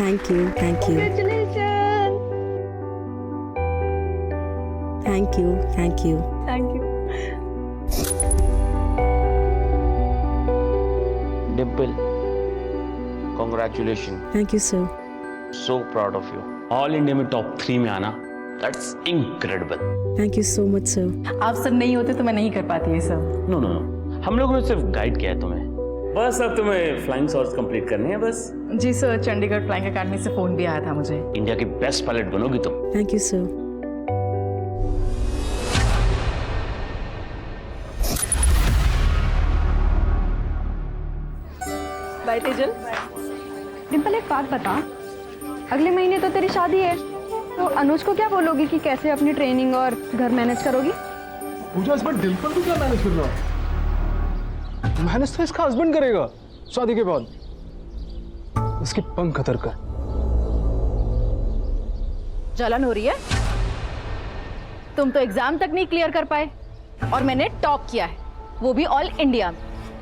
Thank you, thank you, Congratulations. Thank you, thank you. Thank you. Dimple, congratulations. Thank you sir. So proud of you. All India में top 3 में आना, that's incredible. Thank you so much sir. आप सब नहीं होते तो मैं नहीं कर पाती ये सब। नो नो नो, हम लोगों ने सिर्फ गाइड किया है तुम्हें। बस अब तुम्हें फ्लाइंग शॉट्स कंप्लीट करने हैं बस। जी सर, चंडीगढ़ फ्लाइंग अकेडमी से फोन भी आया था मुझे। इंडिया की बेस्ट पायलट बनोगी तुम। Thank you sir. Bye Tejal. Dimple एक बात बता, अगले महीने तो तेरी शादी है, तो अनुज को क्या बोलोगी कि कैसे अपनी ट्रेनिंग और घर मैनेज करोगी? पूजा इस बार डिम्पल को क्या मैनेज कर रहा? मैनेज तो इसका हस्बैंड करेगा शादी के बाद। उसकी पंख कतर कर। जलन हो रही है? तुम तो एग्जाम तक नहीं क्लियर कर पाए और मैंने टॉप किया है, वो भी ऑल इंडिया में।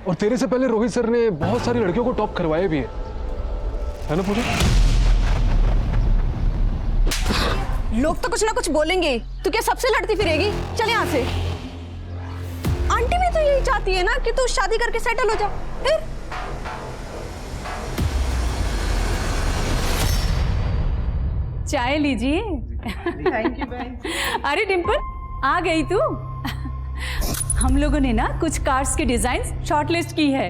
और तेरे से पहले रोहित सर ने बहुत सारी लड़कियों को टॉप करवाया भी है ना पूजा? लोग तो कुछ ना कुछ बोलेंगे, तू क्या सबसे लड़ती फिरेगी? चल यहाँ से। आंटी भी तो यही चाहती है ना कि तू शादी करके सेटल हो जा। फिर चाय लीजिए। थैंक यू बहन। अरे डिम्पल, आ गई तू? हम लोगों ने ना कुछ कार्स के डिजाइन शॉर्टलिस्ट की है,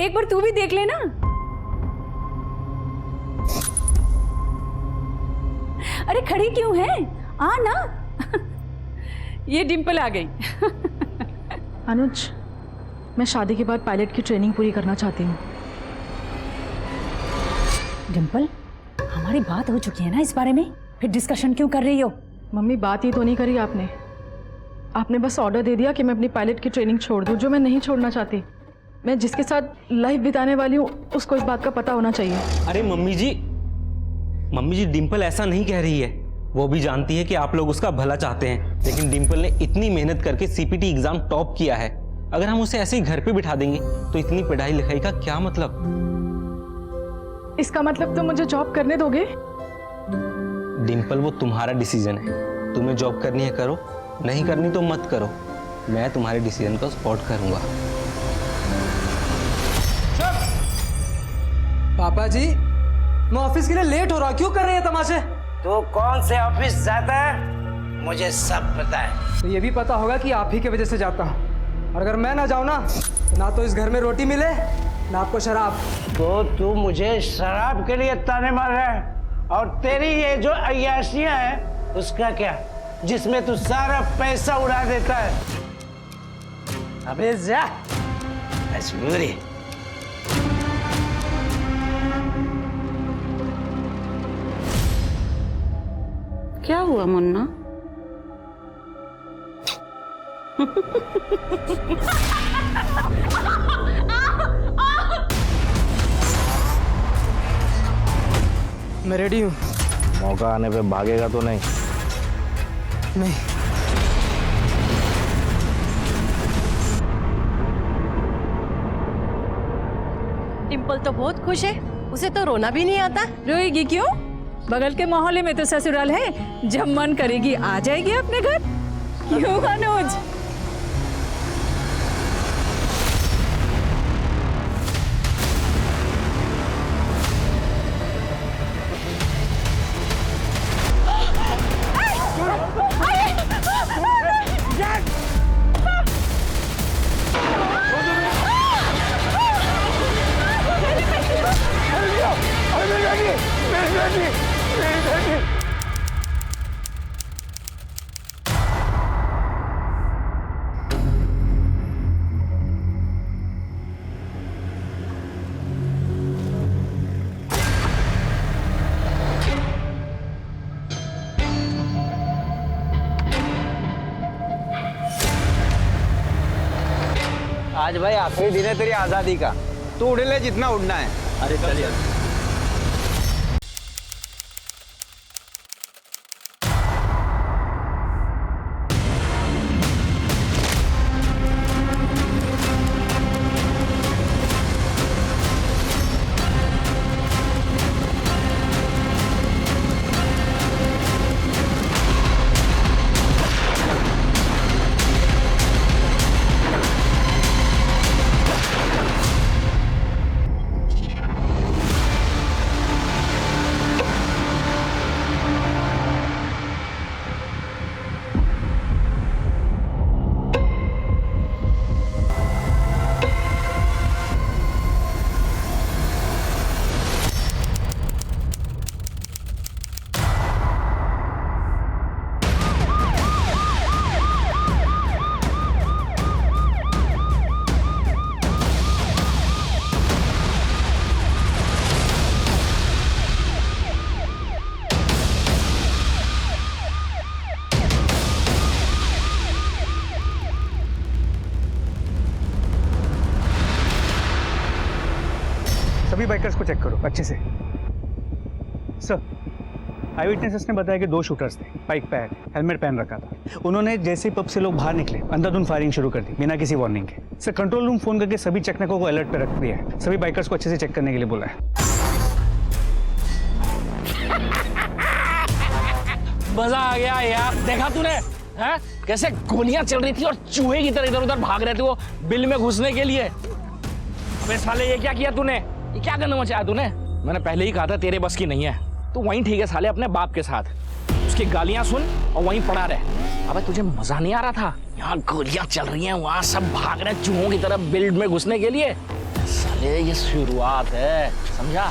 एक बार तू भी देख लेना। अरे खड़ी क्यों है, आ ना। ये डिम्पल आ गई। अनुज, मैं शादी के बाद पायलट की ट्रेनिंग पूरी करना चाहती हूँ। डिम्पल, हमारी बात हो चुकी है ना इस बारे में, फिर डिस्कशन क्यों कर रही हो? मम्मी, बात ही तो नहीं करी आपने। आपने बस ऑर्डर दे दिया कि मैं अपनी पायलट की ट्रेनिंग छोड़ दूँ, जो मैं नहीं छोड़ना चाहती। मैं जिसके साथ लाइफ बिताने वाली हूँ उसको इस बात का पता होना चाहिए। अरे मम्मी जी, डिम्पल ऐसा नहीं कह रही है। वो भी जानती है कि आप लोग उसका भला चाहते हैं, लेकिन डिम्पल ने इतनी मेहनत करके सीपीटी एग्जाम टॉप किया है। अगर हम उसे ऐसे ही घर पे बिठा देंगे तो इतनी पढ़ाई लिखाई का क्या मतलब? इसका मतलब तो मुझे जॉब करने दोगे? डिम्पल, वो तुम्हारा डिसीजन है। तुम्हें जॉब करनी है करो, नहीं करनी तो मत करो। मैं तुम्हारे डिसीजन को सपोर्ट करूंगा। पापा जी, मैं ऑफिस के लिए लेट हो रहा, क्यों कर रहे हैं तमाशे? तू कौन से ऑफिस जाता है मुझे सब पता है। तो ये भी पता होगा कि आप ही की वजह से जाता हूँ, और अगर मैं ना जाऊँ ना तो ना तो इस घर में रोटी मिले ना आपको शराब। तो तू मुझे शराब के लिए ताने मार रहा है, और तेरी ये जो अय्याशियां हैं उसका क्या, जिसमें तू सारा पैसा उड़ा देता है। अबे जा, मजबूरी। क्या हुआ मुन्ना? मैं रेडी हूँ। मौका आने पे भागेगा तो नहीं? नहीं। डिम्पल तो बहुत खुश है, उसे तो रोना भी नहीं आता। रोएगी क्यों? बगल के मोहल्ले में तो ससुराल है, जब मन करेगी आ जाएगी अपने घर। क्यों अनुज? आज भाई आखिरी दिन है तेरी आजादी का, तू उड़ ले जितना उड़ना है। अरे चलिए। सभी बाइकर्स को चेक करो अच्छे से। सर, आई विटनेसेस ने बताया कि 2 शूटर्स थे, बाइक पे आए थे, हेलमेट पहन रखा था। उन्होंने जैसे ही पब से लोग बाहर निकले अंधाधुंध फायरिंग शुरू कर दी बिना किसी वार्निंग के। सर, कंट्रोल रूम फोन करके सभी चेकनकों को अलर्ट पे रख दिया है, सभी बाइकर्स को अच्छे से चेक करने के लिए बोला है। मजा आ गया यार, देखा तूने हैं कैसे गोलियां चल रही थी और चूहे की तरह इधर उधर भाग रहे थे वो बिल में घुसने के लिए। अबे साले ये क्या किया तूने, ये क्या करना मचाया तूने? मैंने पहले ही कहा था तेरे बस की नहीं है, तू वहीं ठीक है साले अपने बाप के साथ, उसकी गालियां सुन और वहीं पड़ा रहे। अबे तुझे मजा नहीं आ रहा था? यहाँ गोलियां चल रही हैं, वहाँ सब भाग रहे हैं चूहों की तरह बिल्ड में घुसने के लिए। साले ये शुरुआत है, समझा?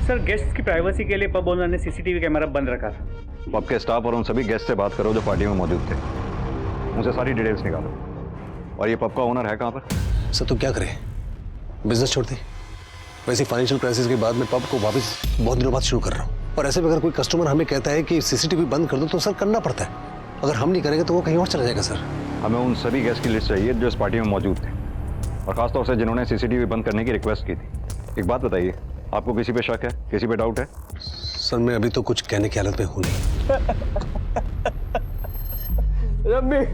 सर, गेस्ट की प्राइवेसी के लिए पब ओनर ने सीसीटीवी कैमरा बंद रखा था। पब के स्टाफ और उन सभी गेस्ट से बात करो जो पार्टी में मौजूद थे, उनसे सारी डिटेल्स निकालो। और ये पब का ओनर है कहाँ पर? सर, तो क्या करें, बिजनेस छोड़ दी। वैसे फाइनेंशियल क्राइसिस के बाद में पब को वापस बहुत दिनों बाद शुरू कर रहा हूँ, और ऐसे में अगर कोई कस्टमर हमें कहता है कि सीसीटीवी बंद कर दो तो सर करना पड़ता है। अगर हम नहीं करेंगे तो वो कहीं और चला जाएगा। सर, हमें उन सभी गेस्ट की लिस्ट चाहिए जो इस पार्टी में मौजूद थे, और खासतौर से जिन्होंने सीसीटीवी बंद करने की रिक्वेस्ट की थी। एक बात बताइए, आपको किसी पे शक है, किसी पे डाउट है? सर, मैं अभी तो कुछ कहने की हालत में हूँ नहीं। रम्मी,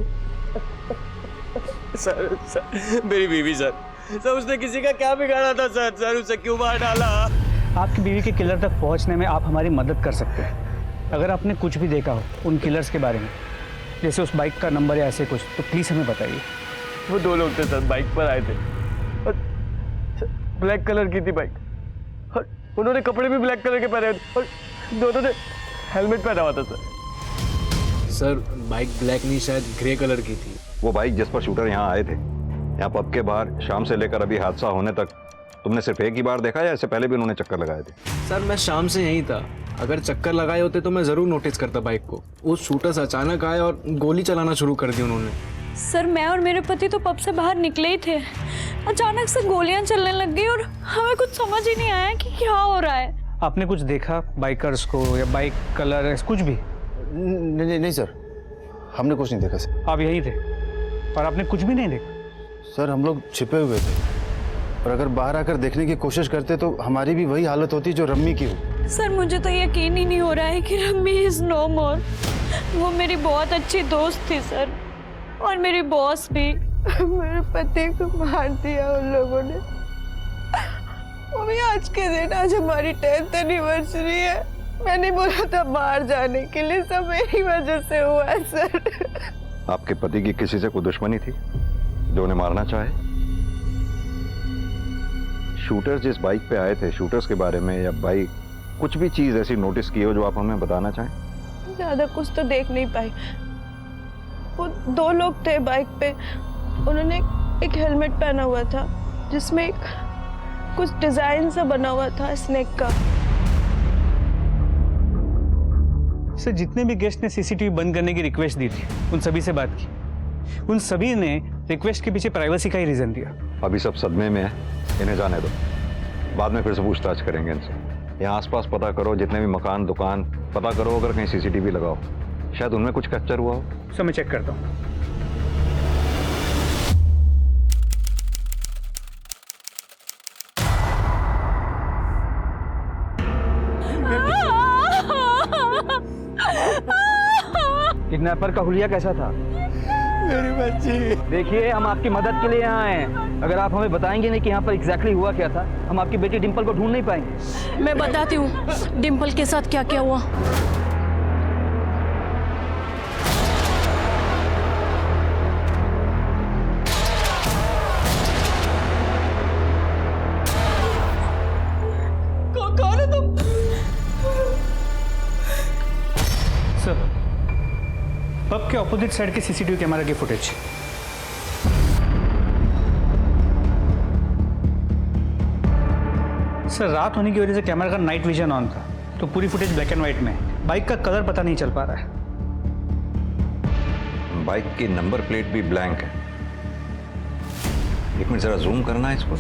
सर, मेरी बीवी सर, उसने किसी का क्या बिगाड़ा था सर, उसे क्यों मार डाला? आपकी बीवी के किलर तक पहुंचने में आप हमारी मदद कर सकते हैं। अगर आपने कुछ भी देखा हो उन किलर्स के बारे में, जैसे उस बाइक का नंबर या ऐसे कुछ, तो प्लीज़ हमें बताइए। वो 2 लोग थे सर, बाइक पर आए थे और ब्लैक कलर की थी बाइक, और उन्होंने कपड़े भी ब्लैक कलर के पहने थे और दोनों ने हेलमेट पहना हुआ था सर। सर, बाइक ब्लैक नहीं, शायद ग्रे कलर की थी। वो बाइक जिस पर शूटर यहाँ आए थे, यहाँ पब के बाहर शाम से लेकर अभी हादसा होने तक तुमने सिर्फ एक ही बार देखा या इससे पहले भी उन्होंने चक्कर लगाए थे? सर, मैं शाम से यहीं था। अगर चक्कर लगाए होते तो मैं जरूर नोटिस करता बाइक को। वो शूटर्स अचानक आए और गोली चलाना शुरू कर दी उन्होंने। सर, मैं और मेरे पति तो पब से बाहर निकले ही थे, अचानक से गोलियां चलने लग गई और हमें कुछ समझ ही नहीं आया कि क्या हो रहा है। आपने कुछ देखा बाइकर्स को या बाइक कलर कुछ भी? नहीं सर, हमने कुछ नहीं देखा सर। आप यही थे और आपने कुछ भी नहीं देखा? सर, हम लोग छिपे हुए थे, और अगर बाहर आकर देखने की कोशिश करते तो हमारी भी वही हालत होती जो रम्मी की हो। सर, मुझे तो यकीन ही नहीं हो रहा है कि रम्मी इज नो मोर। वो मेरी बहुत अच्छी दोस्त थी सर, और मेरी बॉस भी। मेरे पति को मार दिया उन लोगों ने। वो भी आज के दिन, आज हमारी 10th एनिवर्सरी है। मैंने बोला था बाहर जाने के लिए, सब मेरी वजह से हुआ है सर। आपके पति की किसी से कोई दुश्मनी थी जो उन्हें मारना चाहे? शूटर्स जिस बाइक पे आए थे, शूटर्स के बारे में या बाइक कुछ भी चीज ऐसी नोटिस की हो जो आप हमें बताना चाहें? ज्यादा कुछ तो देख नहीं पाई। वो 2 लोग थे बाइक पे, उन्होंने एक हेलमेट पहना हुआ था जिसमें कुछ डिजाइन सा बना हुआ था स्नेक का। सर, जितने भी गेस्ट ने सीसीटीवी बंद करने की रिक्वेस्ट दी थी उन सभी से बात की, उन सभी ने रिक्वेस्ट के पीछे प्राइवेसी का ही रीजन दिया। अभी सब सदमे में है, इन्हें जाने दो, बाद में फिर से पूछताछ करेंगे इनसे। यहाँ आसपास पता करो, जितने भी मकान दुकान पता करो, अगर कहीं सीसीटीवी लगाओ, शायद उनमें कुछ कैप्चर हुआ हो। सर, मैं चेक करता हूँ। किडनैपर का हुलिया कैसा था? मेरी बच्ची। देखिए, हम आपकी मदद के लिए यहाँ आए हैं। अगर आप हमें बताएंगे नहीं कि यहाँ पर एग्जैक्टली हुआ क्या था, हम आपकी बेटी डिम्पल को ढूंढ नहीं पाएंगे। मैं बताती हूँ डिम्पल के साथ क्या क्या हुआ। कौन है तुम? सर, पब के ऑपोजिट साइड के सीसीटीवी कैमरा की फुटेज। सर, रात होने की वजह से कैमरा का नाइट विजन ऑन था, तो पूरी फुटेज ब्लैक एंड व्हाइट में है। बाइक का कलर पता नहीं चल पा रहा है। बाइक की नंबर प्लेट भी ब्लैंक है। एक मिनट, जरा जूम करना है इसको।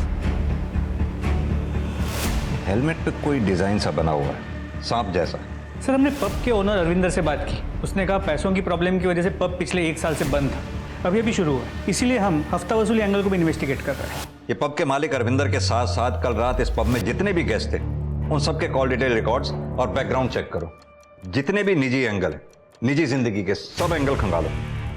हेलमेट पे कोई डिजाइन सा बना हुआ है, सांप जैसा। सर, हमने पब के ओनर अरविंदर से बात की। उसने कहा पैसों की प्रॉब्लम की वजह से पब पिछले 1 साल से बंद था। अभी अभी शुरू हुआ है, इसीलिए हम हफ्ता वसूली एंगल को भी इन्वेस्टिगेट कर रहे हैं। ये पब के मालिक अरविंदर के साथ साथ कल रात इस पब में जितने भी गेस्ट थे उन सबके कॉल डिटेल रिकॉर्ड्स और बैकग्राउंड चेक करो। जितने भी निजी एंगल है, निजी जिंदगी के सब एंगल खंगालो।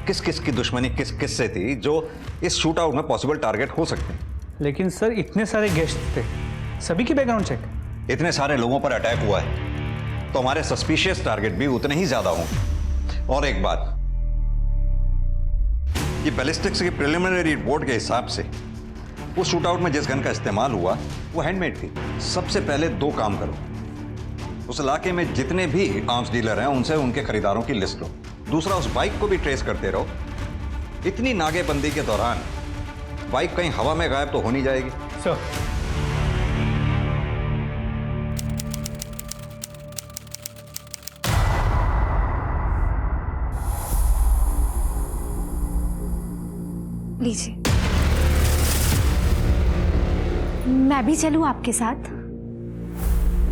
किस किस की दुश्मनी किस किस से थी जो इस शूट आउट में पॉसिबल टारगेट हो सकते हैं। लेकिन सर इतने सारे गेस्ट थे, सभी की बैकग्राउंड चेक। इतने सारे लोगों पर अटैक हुआ है तो हमारे सस्पिशियस टारगेट भी उतने ही ज्यादा होंगे। और एक बात, ये बैलिस्टिक्स की प्रिलिमिनरी रिपोर्ट के हिसाब से उस शूट आउट में जिस गन का इस्तेमाल हुआ वो हैंडमेड थी। सबसे पहले दो काम करो, उस इलाके में जितने भी आर्म्स डीलर हैं उनसे उनके खरीदारों की लिस्ट लो। दूसरा, उस बाइक को भी ट्रेस करते रहो। इतनी नागेबंदी के दौरान बाइक कहीं हवा में गायब तो हो नहीं जाएगी। सर लीजिए। मैं भी चलूं आपके साथ?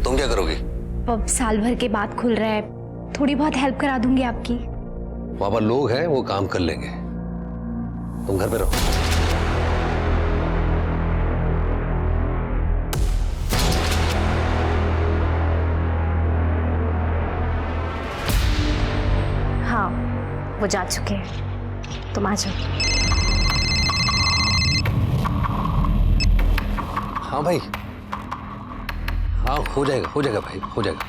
तुम क्या करोगी? पब साल भर के बाद खुल रहा है, थोड़ी बहुत हेल्प करा दूंगी आपकी। वहां पर लोग हैं, वो काम कर लेंगे, तुम घर पे रहो। हाँ, वो जा चुके हैं, तुम आ जाओ। हाँ भाई, हाँ हो जाएगा भाई, हो जाएगा।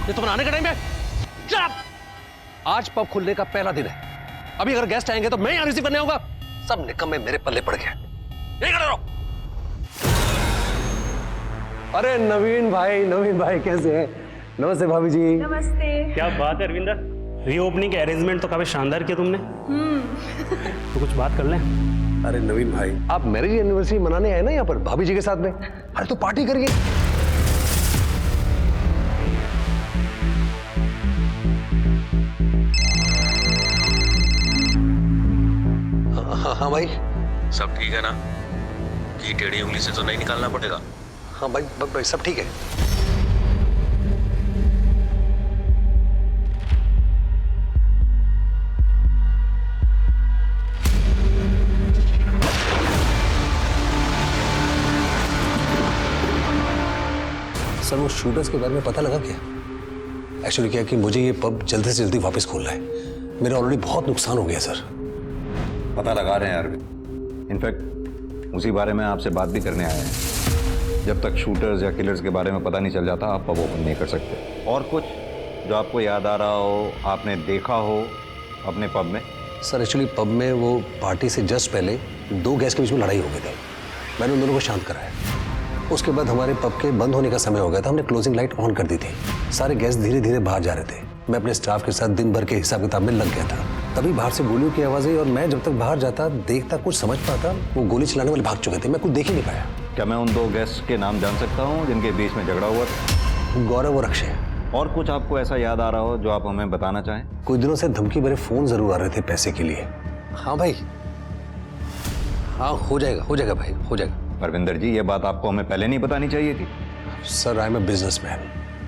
ये तो बनाने का टाइम है। Shut up! आज पब खुलने का पहला दिन है। अभी अगर गेस्ट आएंगे तो मैं यहाँ रिसीव करने आऊंगा। सब निकम्मे मेरे पल्ले पड़ गए। नहीं खड़े रहो। अरे नवीन भाई कैसे हैं? नमस्ते भाभी जी। नमस्ते। क्या बात है अरविंदर, रीओपनिंग के अरेंजमेंट तो काफी शानदार किया तुमने। तो कुछ बात कर लें। अरे नवीन भाई, आप मैरिज एनिवर्सरी मनाने आए ना यहाँ पर भाभी जी के साथ में? अरे तो पार्टी करिए। हाँ भाई, सब ठीक है ना? कि टेढ़ी उंगली से तो नहीं निकालना पड़ेगा? हाँ भाई सब ठीक है। सर वो शूटर्स के बारे में पता लगा क्या? एक्चुअली क्या कि मुझे ये पब जल्दी से जल्दी वापस खोलना है। मेरा ऑलरेडी बहुत नुकसान हो गया सर। पता लगा रहे हैं अरविंद, इनफैक्ट उसी बारे में आपसे बात भी करने आए हैं। जब तक शूटर्स या किलर्स के बारे में पता नहीं चल जाता आप पब ओपन नहीं कर सकते। और कुछ जो आपको याद आ रहा हो, आपने देखा हो अपने पब में? सर एक्चुअली पब में वो पार्टी से जस्ट पहले दो गेस्ट के बीच में लड़ाई हो गई थी। मैंने उन दोनों को शांत कराया। उसके बाद हमारे पब के बंद होने का समय हो गया था, हमने क्लोजिंग लाइट ऑन कर दी थी। सारे गेस्ट धीरे धीरे बाहर जा रहे थे। मैं अपने स्टाफ के साथ दिन भर के हिसाब किताब में लग गया था। तभी बाहर से गोलियों की आवाज़ आई और मैं जब तक बाहर जाता देखता कुछ समझ पाता, वो गोली चलाने वाले भाग चुके थे। मैं कुछ देख ही नहीं पाया। क्या मैं उन दो गेस्ट के नाम जान सकता हूँ जिनके बीच में झगड़ा हुआ था? गौरव और अक्षय। और कुछ आपको ऐसा याद आ रहा हो जो आप हमें बताना चाहें? कुछ दिनों से धमकी भरे फोन जरूर आ रहे थे पैसे के लिए। हाँ भाई, हाँ हो जाएगा भाई, हो जाएगा। परविंदर जी, ये बात आपको हमें पहले नहीं बतानी चाहिए थी। Sir I am a businessman,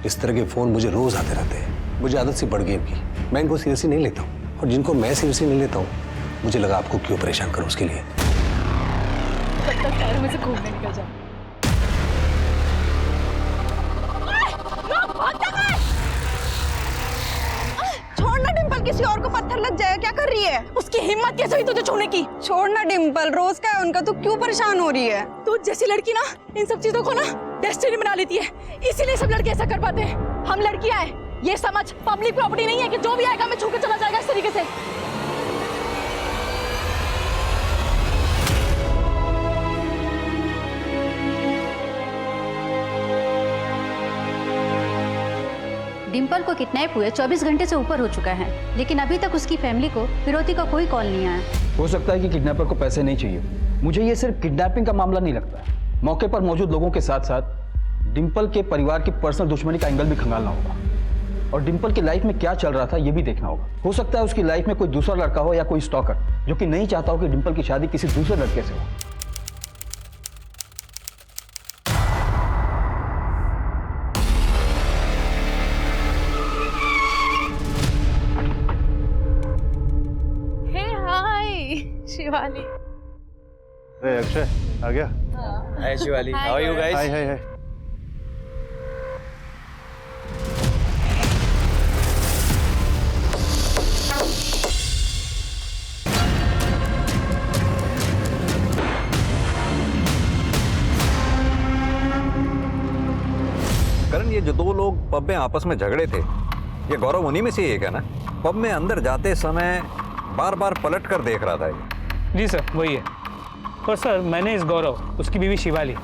इस तरह के फ़ोन मुझे रोज़ आते रहते हैं। मुझे आदत सी पड़ गई इनकी। मैं इनको सीरियसली नहीं लेता हूँ और जिनको मैं सीरियसली नहीं लेता हूँ मुझे लगा आपको क्यों परेशान करूँ उसके लिए। तब तक शहर में से घूमने निकल जाओ। छोड़ना डिम्पल, किसी और को पत्थर लग जाएगा। क्या कर रही है? उसकी हिम्मत कैसे हुई तुझे छूने की? छोड़ना डिम्पल, रोज का है उनका, तू क्यों परेशान हो रही है? तू जैसी लड़की ना इन सब चीजों को ना डेस्टिनी बना लेती है, इसीलिए सब लड़के ऐसा कर पाते हैं। हम लड़कियां हैं, ये समझ पब्लिक प्रॉपर्टी नहीं है कि जो भी आएगा हमें छू के चला जाएगा इस तरीके से। डिम्पल को किडनैप हुए 24 घंटे से ऊपर हो चुका है, लेकिन अभी तक उसकी फैमिली को फिरौती का कोई कॉल नहीं आया। हो सकता है कि किडनैपर को पैसे नहीं चाहिए। मुझे ये सिर्फ किडनैपिंग का मामला नहीं लगता। मौके पर मौजूद लोगों के साथ साथ डिम्पल के परिवार की पर्सनल दुश्मनी का एंगल भी खंगालना होगा और डिम्पल की लाइफ में क्या चल रहा था ये भी देखना होगा। हो सकता है उसकी लाइफ में कोई दूसरा लड़का हो या कोई स्टॉकर जो कि नहीं चाहता हो कि डिम्पल की शादी किसी दूसरे लड़के से हो। शिवाली। अरे अक्षय आ गया। Hi Shivali, how are you guys? Hi hi hi. Karan, ये जो दो लोग पब में आपस में झगड़े थे, ये गौरव उन्हीं में से एक है ना? पब में अंदर जाते समय बार बार पलट कर देख रहा था ये। जी सर, वही है। और सर, मैंने इस गौरव, उसकी बीवी शिवाली,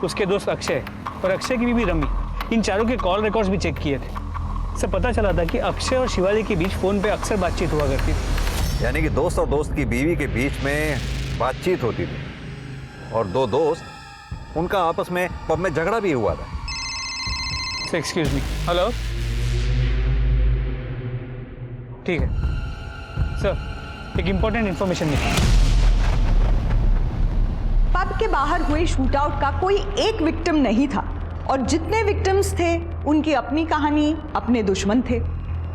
उसके दोस्त अक्षय और अक्षय की बीवी रमी, इन चारों के कॉल रिकॉर्ड्स भी चेक किए थे। सर, पता चला था कि अक्षय और शिवाली के बीच फोन पे अक्सर बातचीत हुआ करती थी। यानी कि दोस्त और दोस्त की बीवी के बीच में बातचीत होती थी और दो दोस्त, उनका आपस में पब में झगड़ा भी हुआ था। Sir excuse me. हेलो, ठीक है सर, एक इंपॉर्टेंट इन्फॉर्मेशन मिली। पब के बाहर हुए शूटआउट का कोई एक विक्टिम नहीं था और जितने विक्टिम्स थे उनकी अपनी कहानी, अपने दुश्मन थे।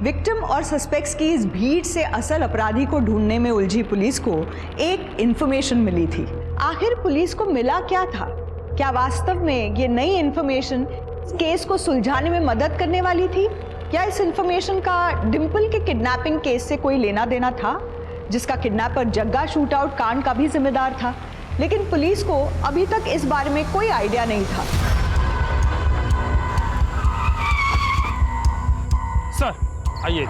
विक्टिम और सस्पेक्ट्स की इस भीड़ से असल अपराधी को ढूंढने में उलझी पुलिस को एक इंफॉर्मेशन मिली थी। आखिर पुलिस को मिला क्या था? क्या वास्तव में ये नई इंफॉर्मेशन केस को सुलझाने में मदद करने वाली थी, या इस इंफॉर्मेशन का डिंपल के किडनैपिंग केस से कोई लेना देना था, जिसका किडनैपर जग्गा शूटआउट कांड का भी जिम्मेदार था? लेकिन पुलिस को अभी तक इस बारे में कोई आइडिया नहीं था। सर आइए।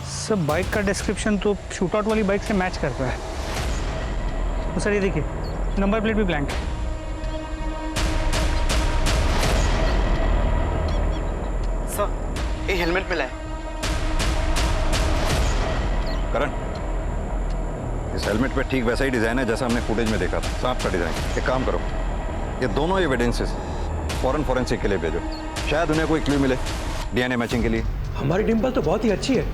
सर, बाइक का डिस्क्रिप्शन तो शूटआउट वाली बाइक से मैच करता है। तो सर ये देखिए, नंबर प्लेट भी ब्लैंक है। सर, ये हेलमेट मिला है। करण, इस हेलमेट पे ठीक वैसा ही डिजाइन है जैसा हमने फुटेज में देखा था, सांप का डिजाइन। एक काम करो, ये दोनों एविडेंसेस फॉरेन फोरेंसिक के लिए भेजो, शायद उन्हें कोई क्लू मिले डीएनए मैचिंग के लिए। हमारी डिंपल तो बहुत ही अच्छी है,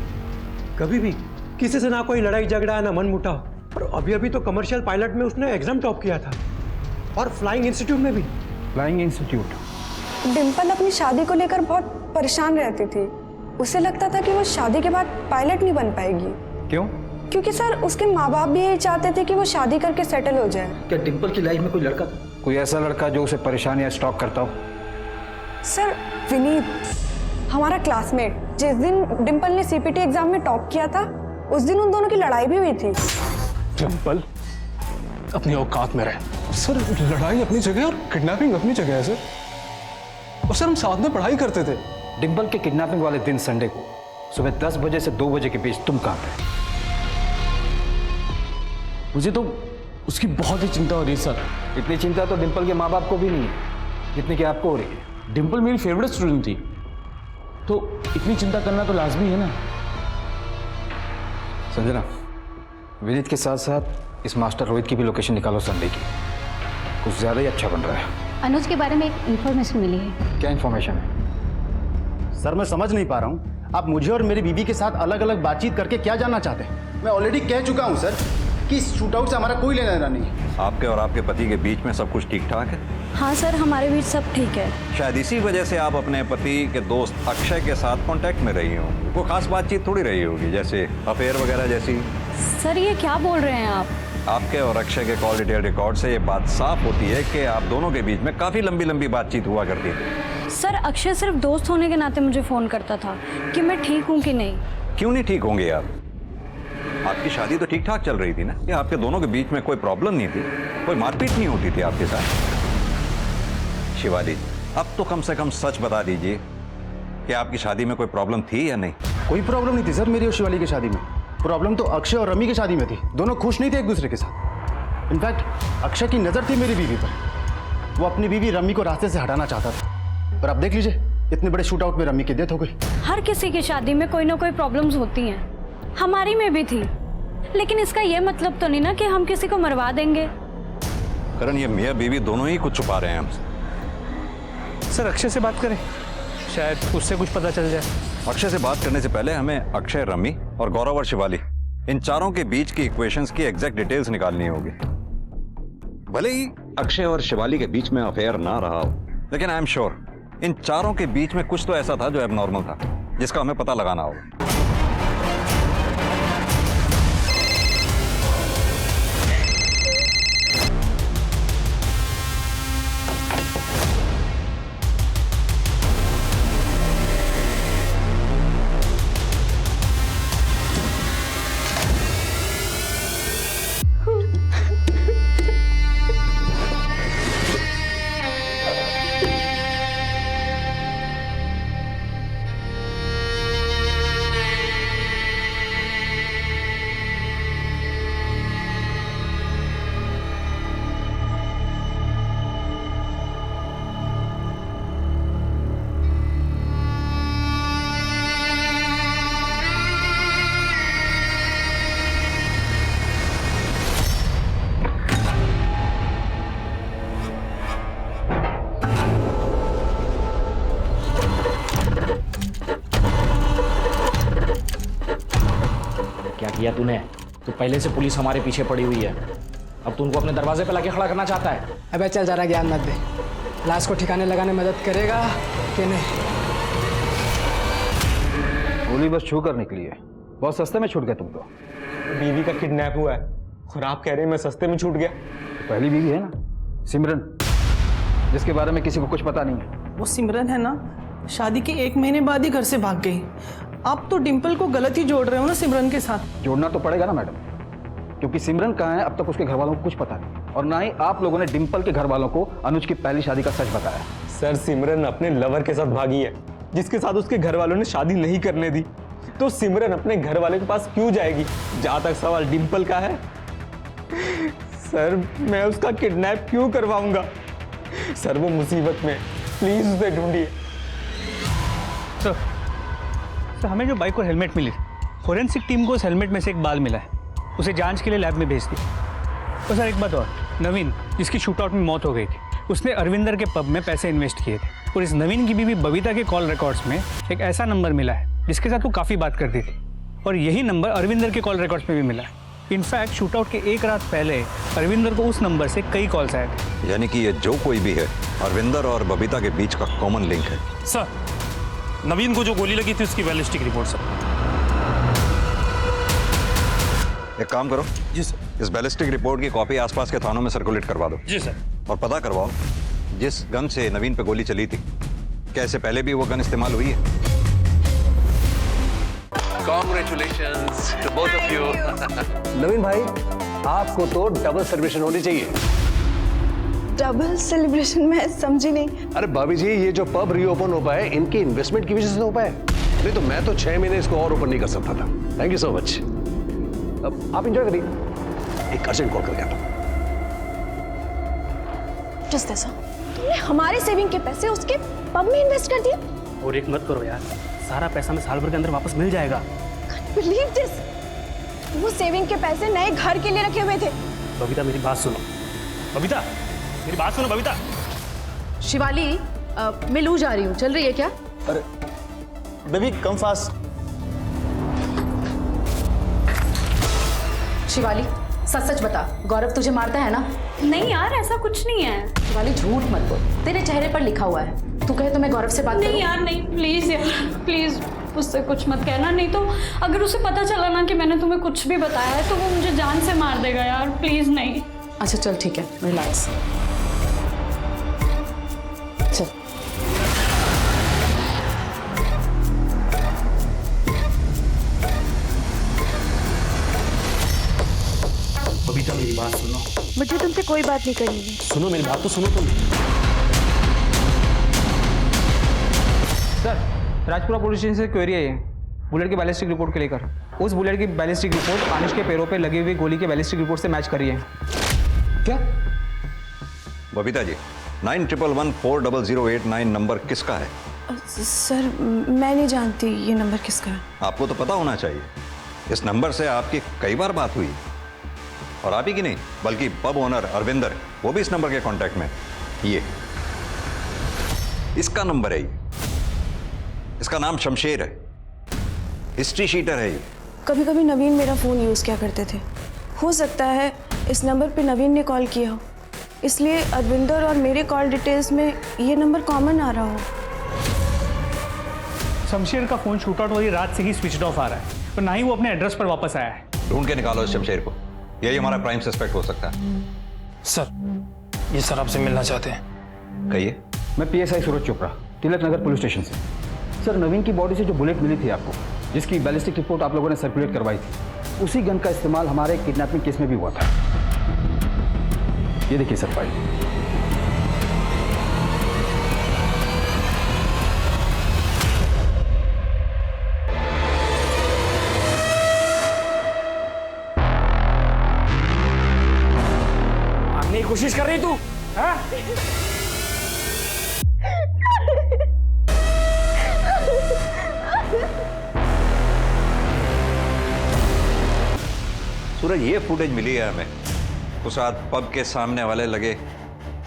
कभी भी किसी से ना कोई लड़ाई झगड़ा ना मन मुटाव। और अभी अभी तो कमर्शियल पायलट में उसने एग्जाम टॉप किया था, और फ्लाइंग इंस्टीट्यूट में भी। Flying institute? डिंपल अपनी शादी को लेकर बहुत परेशान रहती थी। उसे लगता था कि वो शादी के बाद पायलट नहीं बन पाएगी। क्यों? क्योंकि सर, उसके माँ बाप भी यही चाहते थे कि वो शादी करके सेटल हो जाए। क्या डिंपल की लाइफ में कोई लड़का था? कोई ऐसा लड़का जो उसे परेशान या स्टॉक करता हो? सर, विनीत, हमारा क्लासमेट, जिस दिन डिंपल ने सीपीटी एग्जाम में टॉप किया था, उस दिन उन दोनों की लड़ाई भी हुई थी। डिंपल अपनी औकात में रहे। सर, लड़ाई अपनी जगह और किडनैपिंग अपनी जगह है सर। और सर, हम साथ में पढ़ाई करते थे। डिंपल के किडनैपिंग वाले दिन संडे को सुबह 10 बजे से 2 बजे के बीच तुम कहाँ थे? मुझे तो उसकी बहुत ही चिंता हो रही है सर। इतनी चिंता तो डिंपल के माँ बाप को भी नहीं है जितनी कि आपको हो रही है। डिंपल मेरी फेवरेट स्टूडेंट थी, तो इतनी चिंता करना तो लाजमी है ना। संजना, विनीत के साथ साथ इस मास्टर रोहित की भी लोकेशन निकालो संडे की। कुछ ज्यादा ही अच्छा बन रहा है। अनुज के बारे में एक इन्फॉर्मेशन मिली है। क्या इन्फॉर्मेशन है? सर, मैं समझ नहीं पा रहा हूँ, आप मुझे और मेरी बीवी के साथ अलग अलग बातचीत करके क्या जानना चाहते हैं? मैं ऑलरेडी कह चुका हूँ सर कि इस शूटआउट से हमारा कोई लेना देना नहीं है। आपके और आपके पति के बीच में सब कुछ ठीक ठाक है? हाँ सर, हमारे बीच सब ठीक है। शायद इसी वजह से आप अपने पति के दोस्त अक्षय के साथ कांटेक्ट में रही हो। वो खास बातचीत थोड़ी रही होगी, जैसे अफेयर वगैरह जैसी। सर, ये क्या बोल रहे हैं आप? आपके और अक्षय के कॉल डिटेल रिकॉर्ड से ये बात साफ होती है कि आप दोनों के बीच में काफी लंबी लंबी बातचीत हुआ करती थी। सर, अक्षय सिर्फ दोस्त होने के नाते मुझे फोन करता था कि मैं ठीक हूँ कि नहीं। क्यों नहीं ठीक होंगे यार? आपकी शादी तो ठीक ठाक चल रही थी ना? या आपके दोनों के बीच में कोई प्रॉब्लम नहीं थी? कोई मारपीट नहीं होती थी आपके साथ? शिवाली, अब तो कम से कम सच बता दीजिए कि आपकी शादी में कोई प्रॉब्लम थी या नहीं? कोई प्रॉब्लम नहीं थी सर मेरी और शिवाली की शादी में। प्रॉब्लम तो अक्षय और रमी की शादी में थी। दोनों खुश नहीं थे एक दूसरे के साथ। इनफैक्ट अक्षय की नज़र थी मेरी बीवी पर। वो अपनी बीवी रमी को रास्ते से हटाना चाहता था। और अब देख लीजिए, इतने बड़े शूटआउट में रमी की डेथ हो गई। हर किसी की शादी में कोई ना कोई प्रॉब्लम्स होती हैं। हमारी में भी थी, लेकिन इसका यह मतलब तो नहीं ना कि हम किसी को मरवा देंगे। करण, ये मियां बीवी दोनों ही कुछ छुपा रहे हैं हमसे। सर, अक्षय से बात करें, शायद उससे कुछ पता चल जाए। अक्षय से बात करने से पहले हमें अक्षय, रमी और गौरव और शिवाली, इन चारों के बीच की इक्वेशंस की एग्जैक्ट डिटेल्स निकालनी होगी। भले ही अक्षय और शिवाली के बीच में अफेयर ना रहा हो, लेकिन आई एम श्योर इन चारों के बीच में कुछ तो ऐसा था जो एबनॉर्मल था, जिसका हमें पता लगाना होगा। क्या किया तूने? तो पहले से पुलिस हमारे पीछे पड़ी हुई है, अब तू उनको अपने दरवाजे पे लाके खड़ा करना चाहता है। अबे चल जरा ज्ञान मत दे, लाश को ठिकाने लगाने में मदद करेगा कि नहीं? गोली बस छू कर निकली है, बहुत सस्ते में छूट गया तुम तो। बीवी का किडनैप हुआ है और आप कह रहे हैं मैं सस्ते में छूट गया। पहली बीवी है ना सिमरन, जिसके बारे में किसी को कुछ पता नहीं है। वो सिमरन है ना, शादी के 1 महीने बाद ही घर से भाग गई। आप तो डिम्पल को गलत ही जोड़ रहे हो ना सिमरन के साथ। जोड़ना तो पड़ेगा ना मैडम, क्योंकि सिमरन कहाँ है अब तक उसके घर वालों को कुछ पता नहीं, और ना ही आप लोगों ने डिम्पल के घर वालों को अनुज की पहली शादी का सच बताया। सर सिमरन अपने लवर के साथ भागी है, जिसके साथ उसके घर वालों ने शादी नहीं करने दी, तो सिमरन अपने घर वाले के पास क्यों जाएगी? जहां तक सवाल डिम्पल का है, सर मैं उसका किडनैप क्यों करवाऊंगा? सर वो मुसीबत में, प्लीज उसे ढूंढिए। सर हमें जो बाइक और हेलमेट मिली, फोरेंसिक टीम को उस हेलमेट में से एक बाल मिला है, उसे जांच के लिए लैब में भेज दी। और सर एक बात और, नवीन जिसकी शूटआउट में मौत हो गई थी, उसने अरविंदर के पब में पैसे इन्वेस्ट किए थे, और इस नवीन की बीवी बबीता के कॉल रिकॉर्ड्स में एक ऐसा नंबर मिला है जिसके साथ वो काफ़ी बात करती थी, और यही नंबर अरविंदर के कॉल रिकॉर्ड्स में भी मिला है। इनफैक्ट शूटआउट के एक रात पहले अरविंदर को उस नंबर से कई कॉल्स आए थे। यानी कि ये जो कोई भी है, अरविंदर और बबीता के बीच का कॉमन लिंक है। सर नवीन को जो गोली लगी थी उसकी बैलिस्टिक रिपोर्ट सर। एक काम करो जी सर, इस बैलिस्टिक रिपोर्ट की कॉपी आसपास के थानों में सर्कुलेट करवा दो। जी सर। और पता करवाओ जिस गन से नवीन पे गोली चली थी, क्या इससे पहले भी वो गन इस्तेमाल हुई है? Congratulations to both of you. नवीन भाई, आपको तो डबल सेलिब्रेशन होनी चाहिए। डबल सेलिब्रेशन मैं समझी नहीं। अरे भाभी जी, ये जो पब रीओपन हो पाए इनकी इन्वेस्टमेंट की वजह से हो पाए, नहीं तो मैं तो 6 महीने इसको और ओपन नहीं कर सकता था। Thank you so much. अब आप एंजॉय करिए, एक अर्जेंट कॉल करके आता हूं। जस्ट ऐसा तुमने हमारे सेविंग के पैसे उसके पब में इन्वेस्ट कर दिए। और एक मत करो यार, सारा पैसा मैं साल भर के अंदर वापस मिल जाएगा। बिलीव दिस, वो सेविंग के पैसे नए घर के लिए रखे हुए थे। बबीता मेरी बात सुनो, बबीता मेरी बात सुनो बबीता। शिवाली मैं लू जा रही हूँ, चल रही है क्या? अरे बेबी कम फास्ट। शिवाली सच सच बता, गौरव तुझे मारता है ना? नहीं यार ऐसा कुछ नहीं है। शिवाली झूठ मत बोल, तेरे चेहरे पर लिखा हुआ है। तू कहे तो मैं गौरव से बात नहीं करूं? यार नहीं, प्लीज यार प्लीज उससे कुछ मत कहना, नहीं तो अगर उसे पता चला ना कि मैंने तुम्हें कुछ भी बताया है तो वो मुझे जान से मार देगा यार, प्लीज नहीं। अच्छा चल ठीक है, रिलैक्स चल। बबीता मेरी बात सुनो। मुझे तुमसे कोई बात नहीं करनी है। सुनो मेरी बात तो सुनो तुम। सर राजपुरा पुलिस स्टेशन से क्वेरी आई है बुलेट की बैलिस्टिक रिपोर्ट के लेकर। उस बुलेट की बैलिस्टिक रिपोर्ट आनिश के पैरों पे लगी हुई गोली की बैलिस्टिक रिपोर्ट से मैच कर रही है। क्या? बबीता जी, 91114008 नंबर किसका है? सर मैं नहीं जानती ये नंबर किसका है। आपको तो पता होना चाहिए, इस नंबर से आपकी कई बार बात हुई, और आप ही की नहीं बल्कि पब ओनर अरविंदर, वो भी इस नंबर के कांटेक्ट में। ये इसका नंबर है, ये इसका नाम शमशेर है, हिस्ट्री शीटर है ये। कभी कभी नवीन मेरा फ़ोन यूज़ किया करते थे, हो सकता है इस नंबर पे नवीन ने कॉल किया हो। इसलिए अरविंदर और मेरे कॉल डिटेल्स में ये नंबर कॉमन आ रहा हो। शमशेर का फोन शूट आउट वाली रात से ही स्विच ऑफ आ रहा है, तो ना ही वो अपने एड्रेस पर वापस आया है। ढूंढ के निकालो इस शमशेर को, यही हमारा प्राइम सस्पेक्ट हो सकता है। सर ये सर आपसे मिलना चाहते हैं। कहिए। मैं PSI सूरज चोपड़ा, तिलक नगर पुलिस स्टेशन से। सर नवीन की बॉडी से जो बुलेट मिली थी आपको, जिसकी बैलिस्टिक रिपोर्ट आप लोगों ने सर्कुलेट करवाई थी, उसी गन का इस्तेमाल हमारे किडनैपिंग केस में भी हुआ था। ये देखिए सर फाइल। भागने की कोशिश कर रही तू? हाँ? सूरज, ये फुटेज मिली है हमें उस रात पब के सामने वाले लगे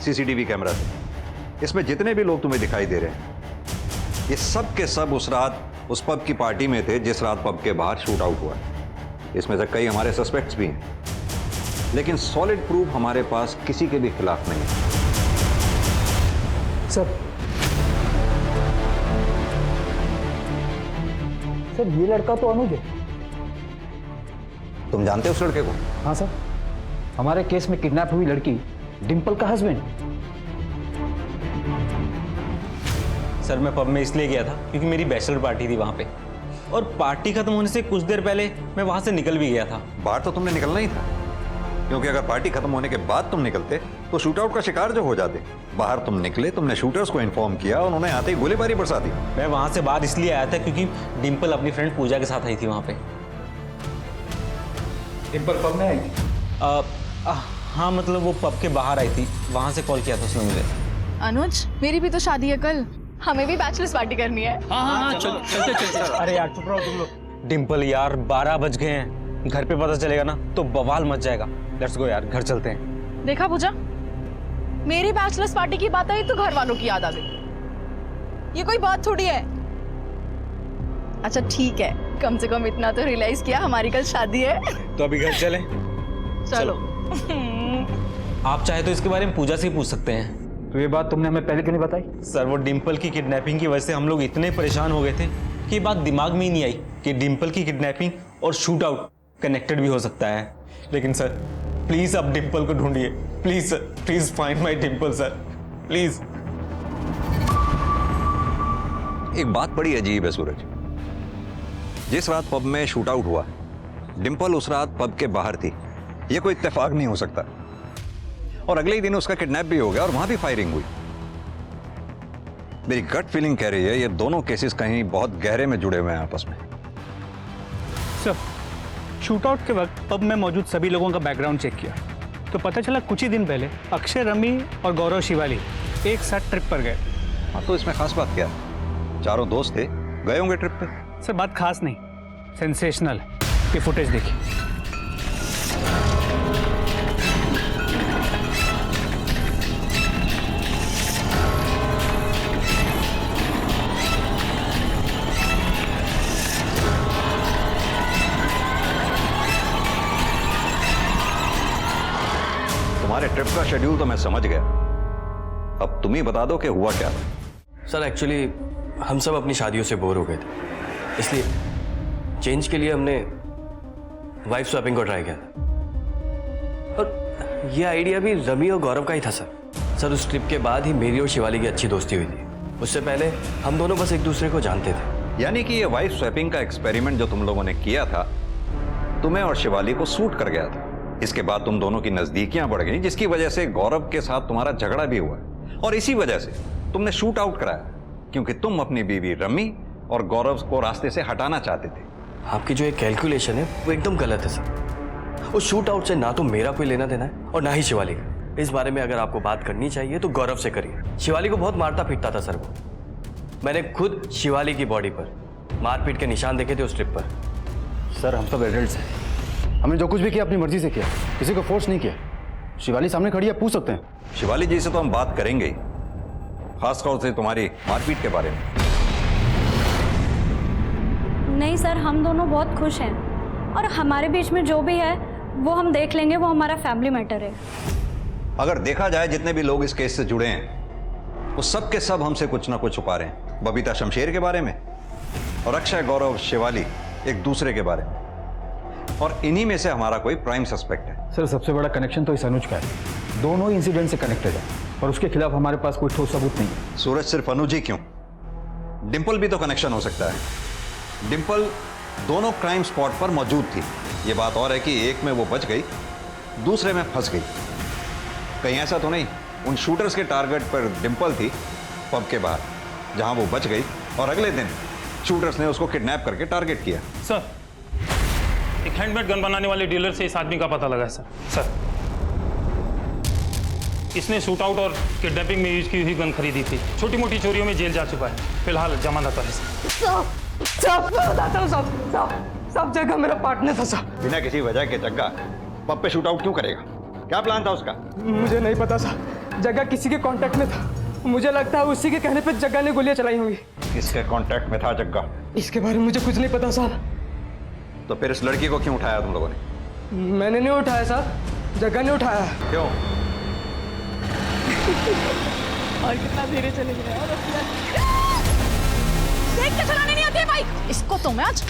CCTV कैमरा से। इसमें जितने भी लोग तुम्हें दिखाई दे रहे हैं, ये सब के सब उस रात उस पब की पार्टी में थे जिस रात पब के बाहर शूट आउट हुआ। इसमें से कई हमारे सस्पेक्ट्स भी हैं, लेकिन सॉलिड प्रूफ हमारे पास किसी के भी खिलाफ नहीं है। सर ये लड़का तो अनुज है। तुम जानते हो उस लड़के को? हाँ सर, हमारे केस में किडनैप हुई लड़की डिंपल का हस्बैंड। सर मैं पब में इसलिए गया था क्योंकि मेरी बैचलर पार्टी थी वहाँ पे, और पार्टी खत्म होने से कुछ देर पहले मैं वहाँ से निकल भी गया था। बाहर तो तुमने निकलना ही था, क्योंकि अगर पार्टी खत्म होने के बाद तुम निकलते तो शूट आउट का शिकार जो हो जाते। बाहर तुम निकले, तुमने शूटर्स को इन्फॉर्म किया, उन्होंने आते ही गोलीबारी बरसा दी। मैं वहाँ से बाहर इसलिए आया था क्योंकि डिंपल अपनी फ्रेंड पूजा के साथ आई थी वहाँ पे। डिंपल पब में आई थी? हाँ मतलब वो पब के बाहर आई थी, वहाँ से कॉल किया था उसने मुझे। अनुज, मेरी भी तो शादी है कल, हमें भी बैचलर्स पार्टी करनी है। हाँ चलते। अरे यार चुप रहो तुम लोग। डिंपल यार 12 बज गए हैं, घर पे पता चलेगा ना तो बवाल मच जाएगा। लेट्स गो यार, घर चलते हैं। देखा पूजा, मेरी बैचलर्स पार्टी की बात आई तो घर वालों की याद आ गई। ये कोई बात थोड़ी है। अच्छा ठीक है, कम से कम इतना तो रियलाइज किया हमारी कल शादी है। तो अभी घर चलें? चलो। आप चाहे तो इसके बारे में पूजा से ही पूछ सकते हैं। तो ये बात तुमने हमें पहले क्यों नहीं बताई? सर वो डिंपल की किडनैपिंग की वजह से हम लोग इतने परेशान हो गए थे कि ये बात दिमाग में ही नहीं आई कि डिंपल की किडनैपिंग और शूट आउट कनेक्टेड भी हो सकता है। लेकिन सर प्लीज आप डिंपल को ढूंढिए, please sir, please find my Dimple sir, please. एक बात बड़ी अजीब है सूरज, जिस रात पब में शूट आउट हुआ डिंपल उस रात पब के बाहर थी। यह कोई इत्तेफाक नहीं हो सकता। और अगले ही दिन उसका किडनैप भी हो गया और वहां भी फायरिंग हुई। मेरी गट फीलिंग कह रही है ये दोनों केसेस कहीं बहुत गहरे में जुड़े हुए हैं आपस में। सर शूटआउट के वक्त पब में मौजूद सभी लोगों का बैकग्राउंड चेक किया तो पता चला कुछ ही दिन पहले अक्षय, रमी और गौरव शिवाली एक साथ ट्रिप पर गए। हाँ तो इसमें खास बात क्या है? चारों दोस्त थे, गए होंगे ट्रिप पे। सर बात खास नहीं, सेंसेशनल। ये फुटेज देखिए। तुम्हारे ट्रिप का शेड्यूल तो मैं समझ गया, अब तुम ही बता दो कि हुआ क्या। सर एक्चुअली हम सब अपनी शादियों से बोर हो गए थे, इसलिए चेंज के लिए हमने वाइफ स्वैपिंग को ट्राई किया था। और ये आइडिया भी रमी और गौरव का ही था सर। उस ट्रिप के बाद ही मेरी और शिवाली की अच्छी दोस्ती हुई थी। उससे पहले हम दोनों बस एक दूसरे को जानते थे। यानी कि ये वाइफ स्वैपिंग का एक्सपेरिमेंट जो तुम लोगों ने किया था तुम्हें और शिवाली को सूट कर गया था। इसके बाद तुम दोनों की नजदीकियां बढ़ गई, जिसकी वजह से गौरव के साथ तुम्हारा झगड़ा भी हुआ और इसी वजह से तुमने शूट आउट कराया, क्योंकि तुम अपनी बीवी रमी और गौरव को रास्ते से हटाना चाहते थे। आपकी जो एक कैलकुलेशन है वो एकदम गलत है सर। उस शूट आउट से ना तो मेरा कोई लेना देना है और ना ही शिवाली का। इस बारे में अगर आपको बात करनी चाहिए तो गौरव से करिए। शिवाली को बहुत मारता पीटता था सर वो। मैंने खुद शिवाली की बॉडी पर मारपीट के निशान देखे थे उस ट्रिप पर। सर हम सब एडल्ट्स हैं, हमने जो कुछ भी किया अपनी मर्जी से किया, किसी को फोर्स नहीं किया। शिवाली सामने खड़ी है, पूछ सकते हैं। शिवाली जी से तो हम बात करेंगे ही, खासतौर से तुम्हारी मारपीट के बारे में। नहीं सर, हम दोनों बहुत खुश हैं और हमारे बीच में जो भी है वो हम देख लेंगे, वो हमारा फैमिली मैटर है। अगर देखा जाए जितने भी लोग इस केस से जुड़े हैं वो सब के सब हमसे कुछ ना कुछ छुपा रहे हैं। बबीता शमशेर के बारे में और अक्षय गौरव शिवाली एक दूसरे के बारे में, और इन्हीं में से हमारा कोई प्राइम सस्पेक्ट है। सर सबसे बड़ा कनेक्शन तो इस अनुज का है, दोनों इंसिडेंट से कनेक्टेड है और उसके खिलाफ हमारे पास कोई ठोस सबूत नहीं है। सूरज सिर्फ अनुज ही क्यों, डिंपल भी तो कनेक्शन हो सकता है। डिंपल दोनों क्राइम स्पॉट पर मौजूद थी। ये बात और है कि एक में वो बच गई, दूसरे में फंस गई। कहीं ऐसा तो नहीं उन शूटर्स के टारगेट पर डिंपल थी पब के बाहर, जहां वो बच गई और अगले दिन शूटर्स ने उसको किडनैप करके टारगेट किया। सर, एक हैंडमेड गन बनाने वाले डीलर से इस आदमी का पता लगा है सर। इसने शूट आउट और किडनैपिंग में यूज की हुई गन खरीदी थी। छोटी मोटी चोरियों में जेल जा चुका है, फिलहाल जमानत पर है सब जगह मेरा पार्टनर था सर। बिना किसी वजह के जग्गा पब पे शूट आउट क्यों करेगा? क्या प्लान था उसका? मुझे नहीं पता सर, जगह किसी के कांटेक्ट में था। मुझे लगता है उसी के कहने पे जग्गा ने गोलियां चलाई होंगी। किसके कांटेक्ट में था जग्गा? इसके बारे में मुझे कुछ नहीं पता सर। तो फिर इस लड़की को क्यों उठाया तुम लोगों ने? मैंने नहीं उठाया सर, जग्गा ने उठाया। क्यों? और कितना धीरे चले गए। देख के चलाने नहीं आती है बाइक। इसको तो मैं आज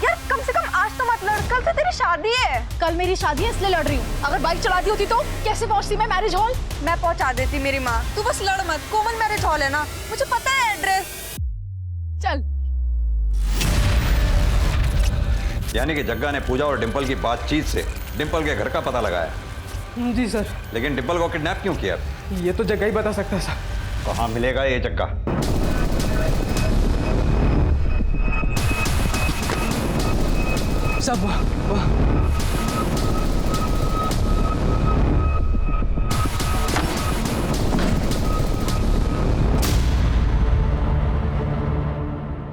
यार कम से कम आज तो मत लड़, कल तो तेरी शादी है। कल मेरी शादी है इसलिए लड़ रही हूँ। अगर बाइक चलाती होती तो कैसे पहुंचती मैं मैरिज हॉल? मैं पहुंचा देती मेरी माँ, तू बस लड़ मत। कॉमन मैरिज हॉल है ना, मुझे पता है एड्रेस। चल। यानी कि जग्गा ने पूजा और डिंपल की बातचीत से डिंपल के घर का पता लगाया? जी सर। लेकिन डिंपल को किडनैप क्यों किया? ये तो जग्गा ही बता सकता है सर। कहाँ मिलेगा ये जग्गा? सब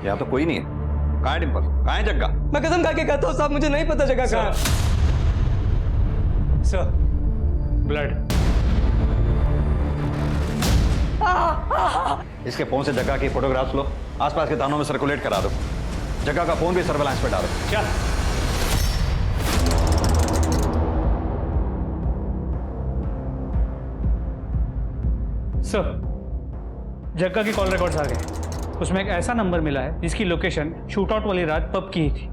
यहाँ तो कोई नहीं है। कहाँ है डिंपल? कहाँ है जग्गा? मैं कसम खा के कहता हूँ साहब, मुझे नहीं पता जगह कहाँ है। Sir, blood. इसके फोन से जग्गा की फोटोग्राफ्स लो, आसपास के थानों में सर्कुलेट करा दो। जग्गा का फोन भी सर्वेलांस पे डालो। क्या? सर, जग्गा की कॉल रिकॉर्ड्स आ गए। उसमें एक ऐसा नंबर मिला है जिसकी लोकेशन शूटआउट वाली रात पब की ही थी।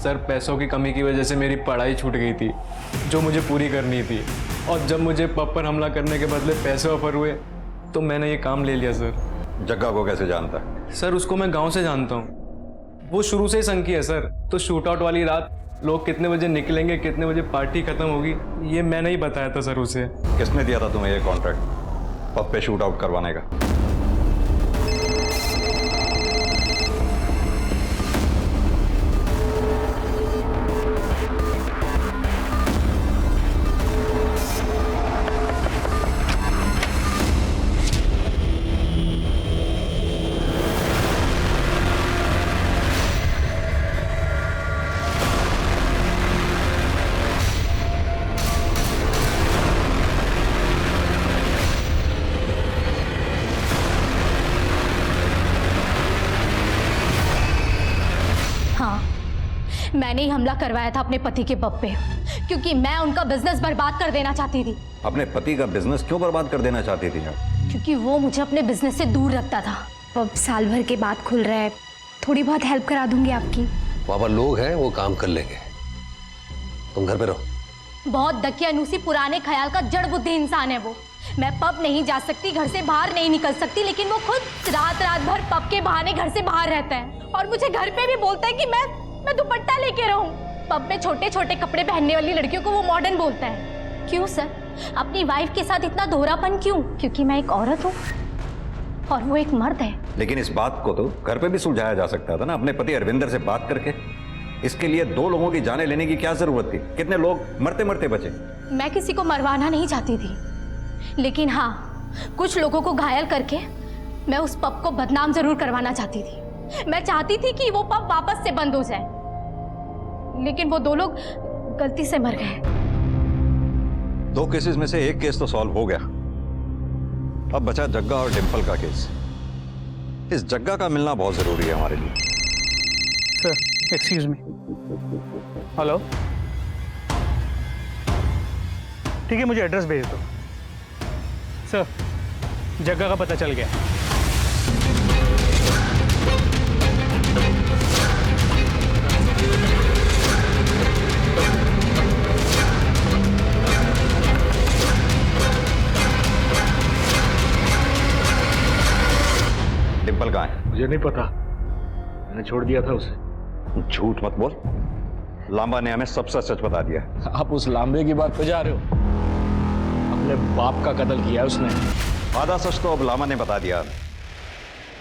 सर, पैसों की कमी की वजह से मेरी पढ़ाई छूट गई थी जो मुझे पूरी करनी थी, और जब मुझे पब पर हमला करने के बदले पैसे ऑफर हुए तो मैंने ये काम ले लिया। सर, जग्गा को कैसे जानता है? सर, उसको मैं गांव से जानता हूँ, वो शुरू से ही संकी है सर। तो शूट आउट वाली रात लोग कितने बजे निकलेंगे, कितने बजे पार्टी खत्म होगी, ये मैंने ही बताया था सर उसे। किसने दिया था तुम्हें ये कॉन्ट्रैक्ट पब पे शूट आउट करवाने का? मैंने ही हमला करवाया था अपने पति के पब पे, क्योंकि मैं उनका बिजनेस बर्बाद कर देना चाहती थी। अपने पति का बिजनेस क्यों बर्बाद कर देना चाहती थी आप? क्योंकि वो मुझे अपने बिजनेस से दूर रखता था। पब साल भर के बाद खुल रहा है, थोड़ी बहुत हेल्प करा दूंगी आपकी। वहाँ पर लोग हैं, वो काम कर लेंगे, तुम घर पे रहो। बहुत दकियानूसी पुराने ख्याल का जड़ बुद्धि इंसान है वो। मैं पब नहीं जा सकती, घर से बाहर नहीं निकल सकती, लेकिन वो खुद रात रात भर पब के बहाने घर से बाहर रहता है और मुझे घर पे भी बोलता है कि मैं दुपट्टा लेके रहूं। पब में छोटे छोटे कपड़े पहनने वाली लड़कियों को वो मॉडर्न बोलता है। क्यों सर, अपनी वाइफ के साथ इतना दोहरापन क्यों? क्योंकि मैं एक औरत हूँ और वो एक मर्द है। लेकिन इस बात को तो घर पे भी सुलझाया जा सकता था ना, अपने पति अरविंदर से बात करके। इसके लिए 2 लोगों की जानें लेने की क्या जरूरत थी? कितने लोग मरते मरते बचे। मैं किसी को मरवाना नहीं चाहती थी, लेकिन हाँ, कुछ लोगों को घायल करके मैं उस पब को बदनाम जरूर करवाना चाहती थी। मैं चाहती थी कि वो पब वापस से बंद हो जाए, लेकिन वो 2 लोग गलती से मर गए। 2 केसेस में से एक केस तो सॉल्व हो गया, अब बचा जग्गा और डिंपल का केस। इस जग्गा का मिलना बहुत जरूरी है हमारे लिए। Sir, excuse me. हेलो, ठीक है, मुझे एड्रेस भेज दो। सर, जगह का पता चल गया। डिम्पल कहाँ है? मुझे नहीं पता, मैंने छोड़ दिया था उसे। झूठ मत बोल, लांबा ने हमें सब सच बता दिया। आप उस लांबे की बात पे जा रहे हो? अपने बाप का कत्ल किया है उसने। आधा सच तो अब लामा ने बता दिया,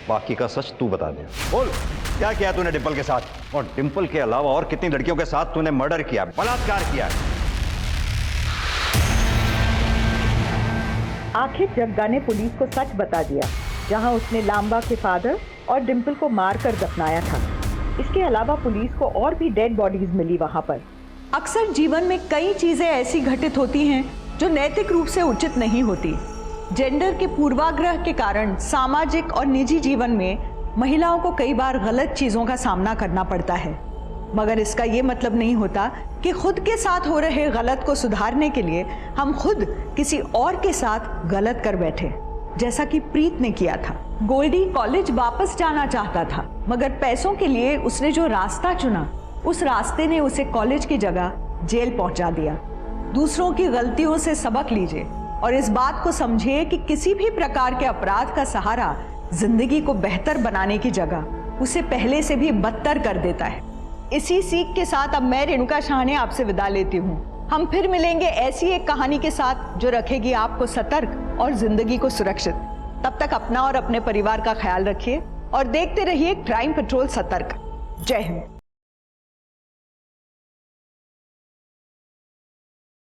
बाकी का सच तू बता दे। बोल, क्या किया तूने डिम्पल के साथ? और डिम्पल के अलावा और कितनी लड़कियों के साथ तूने मर्डर किया, बलात्कार किया? आखिर जग्गा ने पुलिस को सच बता दिया, जहां उसने लांबा के फादर और डिम्पल को मारकर दफनाया था। इसके अलावा पुलिस को और भी डेड बॉडीज मिली वहां पर। अक्सर जीवन में कई चीजें ऐसी घटित होती हैं जो नैतिक रूप से उचित नहीं होती। जेंडर के पूर्वाग्रह के कारण सामाजिक और निजी जीवन में महिलाओं को कई बार गलत चीजों का सामना करना पड़ता है, मगर इसका ये मतलब नहीं होता कि खुद के साथ हो रहे गलत को सुधारने के लिए हम खुद किसी और के साथ गलत कर बैठे, जैसा कि प्रीत ने किया था। गोल्डी कॉलेज वापस जाना चाहता था, मगर पैसों के लिए उसने जो रास्ता चुना, उस रास्ते ने उसे कॉलेज की जगह जेल पहुंचा दिया। दूसरों की गलतियों से सबक लीजिए और इस बात को समझिए कि किसी भी प्रकार के अपराध का सहारा जिंदगी को बेहतर बनाने की जगह उसे पहले से भी बदतर कर देता है। इसी सीख के साथ अब मैं रेणुका शाहने आपसे विदा लेती हूँ। हम फिर मिलेंगे ऐसी एक कहानी के साथ जो रखेगी आपको सतर्क और जिंदगी को सुरक्षित। तब तक अपना और अपने परिवार का ख्याल रखिए और देखते रहिए क्राइम पेट्रोल सतर्क। जय हिंद।